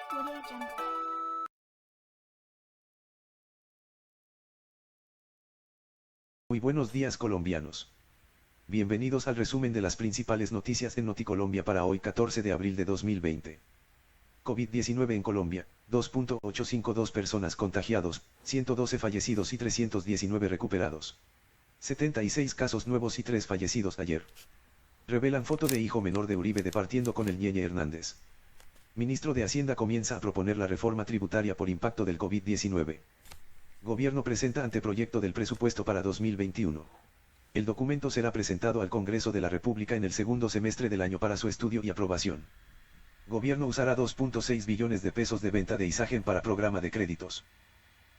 Audio Jungle. Muy buenos días colombianos. Bienvenidos al resumen de las principales noticias en Noticolombia para hoy 14 de abril de 2020. COVID-19 en Colombia, 2.852 personas contagiados, 112 fallecidos y 319 recuperados. 76 casos nuevos y 3 fallecidos ayer. Revelan foto de hijo menor de Uribe departiendo con el Ñeñe Hernández. Ministro de Hacienda comienza a proponer la reforma tributaria por impacto del COVID-19. Gobierno presenta anteproyecto del presupuesto para 2021. El documento será presentado al Congreso de la República en el segundo semestre del año para su estudio y aprobación. Gobierno usará 2.6 billones de pesos de venta de Isagen para programa de créditos.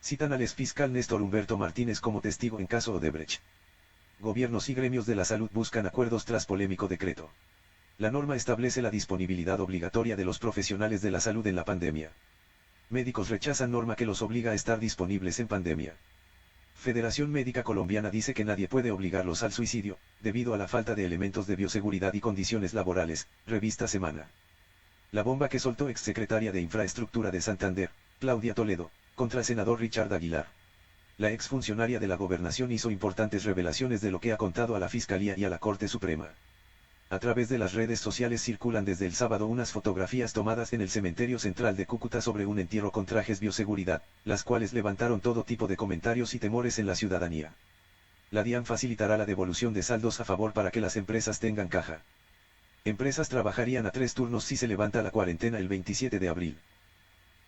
Citan al exfiscal Néstor Humberto Martínez como testigo en caso Odebrecht. Gobiernos y gremios de la salud buscan acuerdos tras polémico decreto. La norma establece la disponibilidad obligatoria de los profesionales de la salud en la pandemia. Médicos rechazan norma que los obliga a estar disponibles en pandemia. Federación Médica Colombiana dice que nadie puede obligarlos al suicidio, debido a la falta de elementos de bioseguridad y condiciones laborales, revista Semana. La bomba que soltó exsecretaria de Infraestructura de Santander, Claudia Toledo, contra senador Richard Aguilar. La exfuncionaria de la Gobernación hizo importantes revelaciones de lo que ha contado a la Fiscalía y a la Corte Suprema. A través de las redes sociales circulan desde el sábado unas fotografías tomadas en el cementerio central de Cúcuta sobre un entierro con trajes bioseguridad, las cuales levantaron todo tipo de comentarios y temores en la ciudadanía. La DIAN facilitará la devolución de saldos a favor para que las empresas tengan caja. Empresas trabajarían a 3 turnos si se levanta la cuarentena el 27 de abril.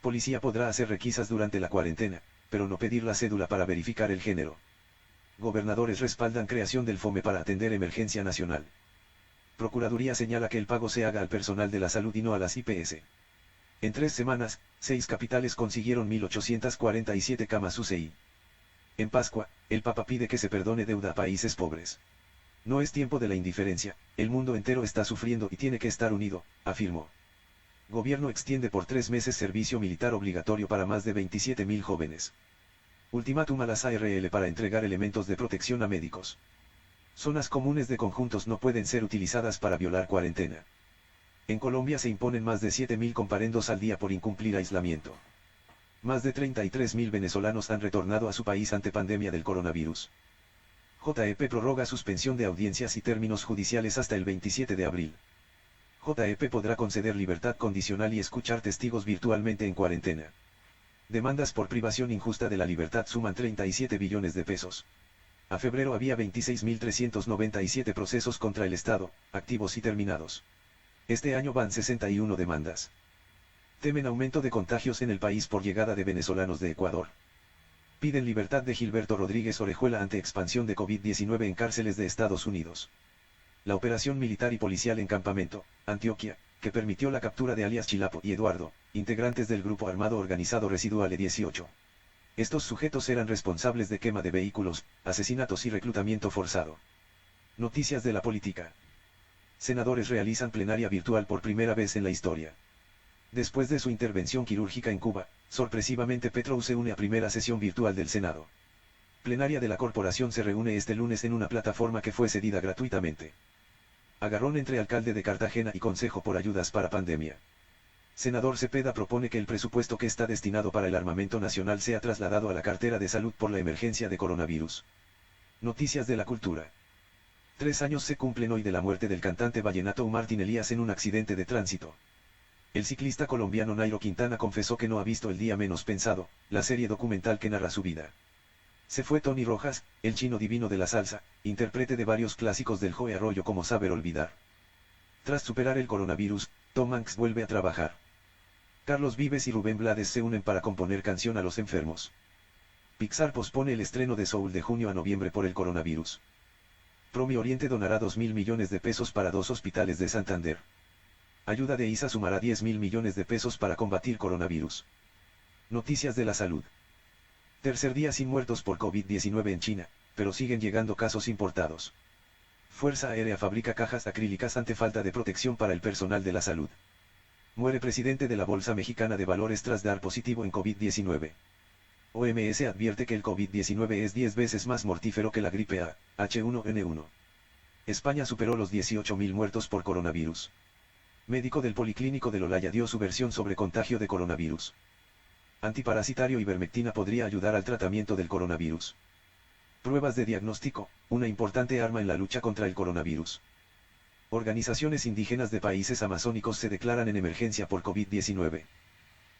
Policía podrá hacer requisas durante la cuarentena, pero no pedir la cédula para verificar el género. Gobernadores respaldan creación del FOME para atender emergencia nacional. Procuraduría señala que el pago se haga al personal de la salud y no a las IPS. En 3 semanas, 6 capitales consiguieron 1.847 camas UCI. En Pascua, el Papa pide que se perdone deuda a países pobres. No es tiempo de la indiferencia, el mundo entero está sufriendo y tiene que estar unido, afirmó. Gobierno extiende por 3 meses servicio militar obligatorio para más de 27.000 jóvenes. Ultimátum a las ARL para entregar elementos de protección a médicos. Zonas comunes de conjuntos no pueden ser utilizadas para violar cuarentena. En Colombia se imponen más de 7.000 comparendos al día por incumplir aislamiento. Más de 33.000 venezolanos han retornado a su país ante pandemia del coronavirus. JEP prorroga suspensión de audiencias y términos judiciales hasta el 27 de abril. JEP podrá conceder libertad condicional y escuchar testigos virtualmente en cuarentena. Demandas por privación injusta de la libertad suman 37 billones de pesos. A febrero había 26.397 procesos contra el Estado, activos y terminados. Este año van 61 demandas. Temen aumento de contagios en el país por llegada de venezolanos de Ecuador. Piden libertad de Gilberto Rodríguez Orejuela ante expansión de COVID-19 en cárceles de Estados Unidos. La operación militar y policial en Campamento, Antioquia, que permitió la captura de alias Chilapo y Eduardo, integrantes del grupo armado organizado Residual E18. Estos sujetos eran responsables de quema de vehículos, asesinatos y reclutamiento forzado. Noticias de la política. Senadores realizan plenaria virtual por primera vez en la historia. Después de su intervención quirúrgica en Cuba, sorpresivamente Petro se une a primera sesión virtual del Senado. Plenaria de la corporación se reúne este lunes en una plataforma que fue cedida gratuitamente. Agarrón entre alcalde de Cartagena y Consejo por ayudas para pandemia. Senador Cepeda propone que el presupuesto que está destinado para el armamento nacional sea trasladado a la cartera de salud por la emergencia de coronavirus. Noticias de la cultura. 3 años se cumplen hoy de la muerte del cantante vallenato Martín Elías en un accidente de tránsito. El ciclista colombiano Nairo Quintana confesó que no ha visto El día menos pensado, la serie documental que narra su vida. Se fue Tony Rojas, el chino divino de la salsa, intérprete de varios clásicos del Joe Arroyo como Saber Olvidar. Tras superar el coronavirus, Tom Hanks vuelve a trabajar. Carlos Vives y Rubén Blades se unen para componer canción a los enfermos. Pixar pospone el estreno de Soul de junio a noviembre por el coronavirus. Promi Oriente donará 2.000 millones de pesos para 2 hospitales de Santander. Ayuda de ISA sumará 10.000 millones de pesos para combatir coronavirus. Noticias de la salud. Tercer día sin muertos por COVID-19 en China, pero siguen llegando casos importados. Fuerza Aérea fabrica cajas acrílicas ante falta de protección para el personal de la salud. Muere presidente de la Bolsa Mexicana de Valores tras dar positivo en COVID-19. OMS advierte que el COVID-19 es 10 veces más mortífero que la gripe A, H1N1. España superó los 18.000 muertos por coronavirus. Médico del Policlínico del Olaya dio su versión sobre contagio de coronavirus. Antiparasitario ivermectina podría ayudar al tratamiento del coronavirus. Pruebas de diagnóstico, una importante arma en la lucha contra el coronavirus. Organizaciones indígenas de países amazónicos se declaran en emergencia por COVID-19.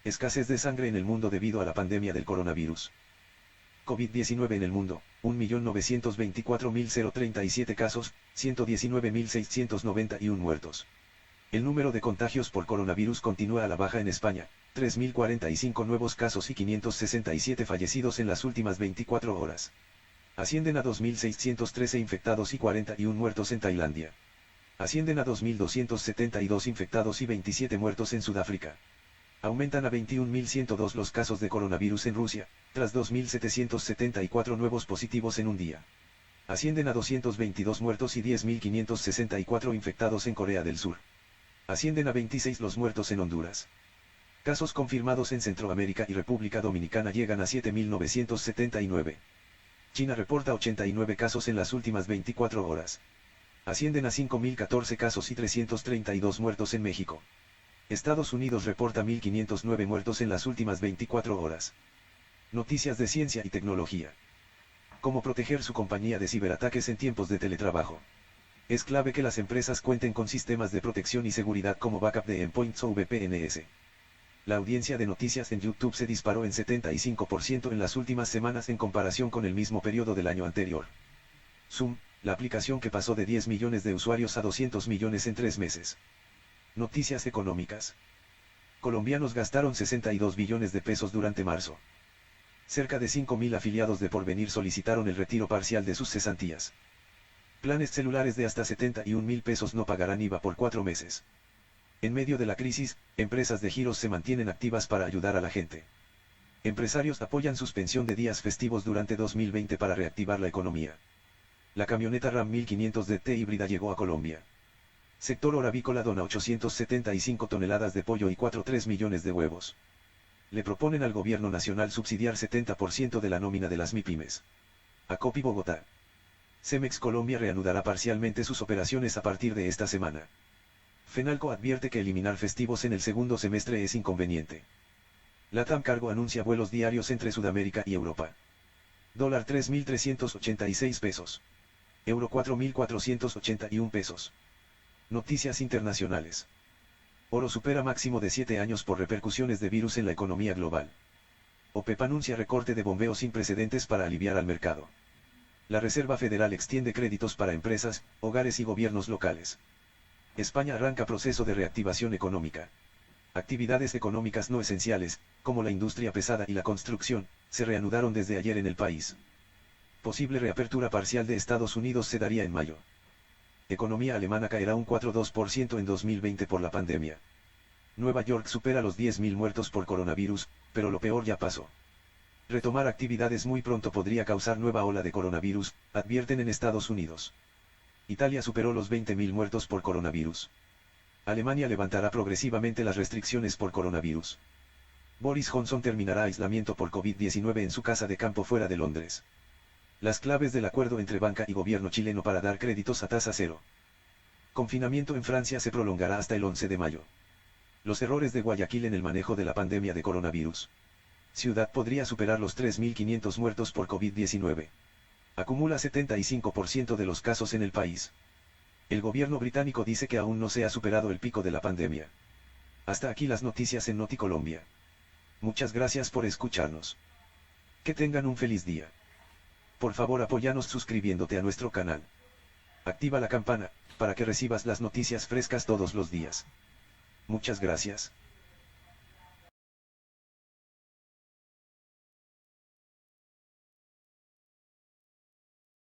Escasez de sangre en el mundo debido a la pandemia del coronavirus. COVID-19 en el mundo, 1.924.037 casos, 119.691 muertos. El número de contagios por coronavirus continúa a la baja en España, 3.045 nuevos casos y 567 fallecidos en las últimas 24 horas. Ascienden a 2.613 infectados y 41 muertos en Tailandia. Ascienden a 2.272 infectados y 27 muertos en Sudáfrica. Aumentan a 21.102 los casos de coronavirus en Rusia, tras 2.774 nuevos positivos en un día. Ascienden a 222 muertos y 10.564 infectados en Corea del Sur. Ascienden a 26 los muertos en Honduras. Casos confirmados en Centroamérica y República Dominicana llegan a 7.979. China reporta 89 casos en las últimas 24 horas. Ascienden a 5.014 casos y 332 muertos en México. Estados Unidos reporta 1.509 muertos en las últimas 24 horas. Noticias de ciencia y tecnología. Cómo proteger su compañía de ciberataques en tiempos de teletrabajo. Es clave que las empresas cuenten con sistemas de protección y seguridad como backup de endpoints o VPNs. La audiencia de noticias en YouTube se disparó en 75% en las últimas semanas en comparación con el mismo periodo del año anterior. Zoom, la aplicación que pasó de 10 millones de usuarios a 200 millones en 3 meses. Noticias económicas. Colombianos gastaron 62 billones de pesos durante marzo. Cerca de 5.000 afiliados de Porvenir solicitaron el retiro parcial de sus cesantías. Planes celulares de hasta 71.000 pesos no pagarán IVA por 4 meses. En medio de la crisis, empresas de giros se mantienen activas para ayudar a la gente. Empresarios apoyan suspensión de días festivos durante 2020 para reactivar la economía. La camioneta Ram 1500 DT híbrida llegó a Colombia. Sector horavícola dona 875 toneladas de pollo y 4,3 millones de huevos. Le proponen al gobierno nacional subsidiar 70% de la nómina de las MIPYMES. Acopi Bogotá. Cemex Colombia reanudará parcialmente sus operaciones a partir de esta semana. Fenalco advierte que eliminar festivos en el segundo semestre es inconveniente. Latam Cargo anuncia vuelos diarios entre Sudamérica y Europa. Dólar 3.386 pesos. Euro 4.481 pesos. Noticias internacionales. Oro supera máximo de 7 años por repercusiones de virus en la economía global. OPEP anuncia recorte de bombeo sin precedentes para aliviar al mercado. La Reserva Federal extiende créditos para empresas, hogares y gobiernos locales. España arranca proceso de reactivación económica. Actividades económicas no esenciales, como la industria pesada y la construcción, se reanudaron desde ayer en el país. Posible reapertura parcial de Estados Unidos se daría en mayo. Economía alemana caerá un 4,2% en 2020 por la pandemia. Nueva York supera los 10.000 muertos por coronavirus, pero lo peor ya pasó. Retomar actividades muy pronto podría causar nueva ola de coronavirus, advierten en Estados Unidos. Italia superó los 20.000 muertos por coronavirus. Alemania levantará progresivamente las restricciones por coronavirus. Boris Johnson terminará aislamiento por COVID-19 en su casa de campo fuera de Londres. Las claves del acuerdo entre banca y gobierno chileno para dar créditos a tasa cero. Confinamiento en Francia se prolongará hasta el 11 de mayo. Los errores de Guayaquil en el manejo de la pandemia de coronavirus. Ciudad podría superar los 3.500 muertos por COVID-19. Acumula 75% de los casos en el país. El gobierno británico dice que aún no se ha superado el pico de la pandemia. Hasta aquí las noticias en Noticolombia. Muchas gracias por escucharnos. Que tengan un feliz día. Por favor apóyanos suscribiéndote a nuestro canal. Activa la campana, para que recibas las noticias frescas todos los días. Muchas gracias.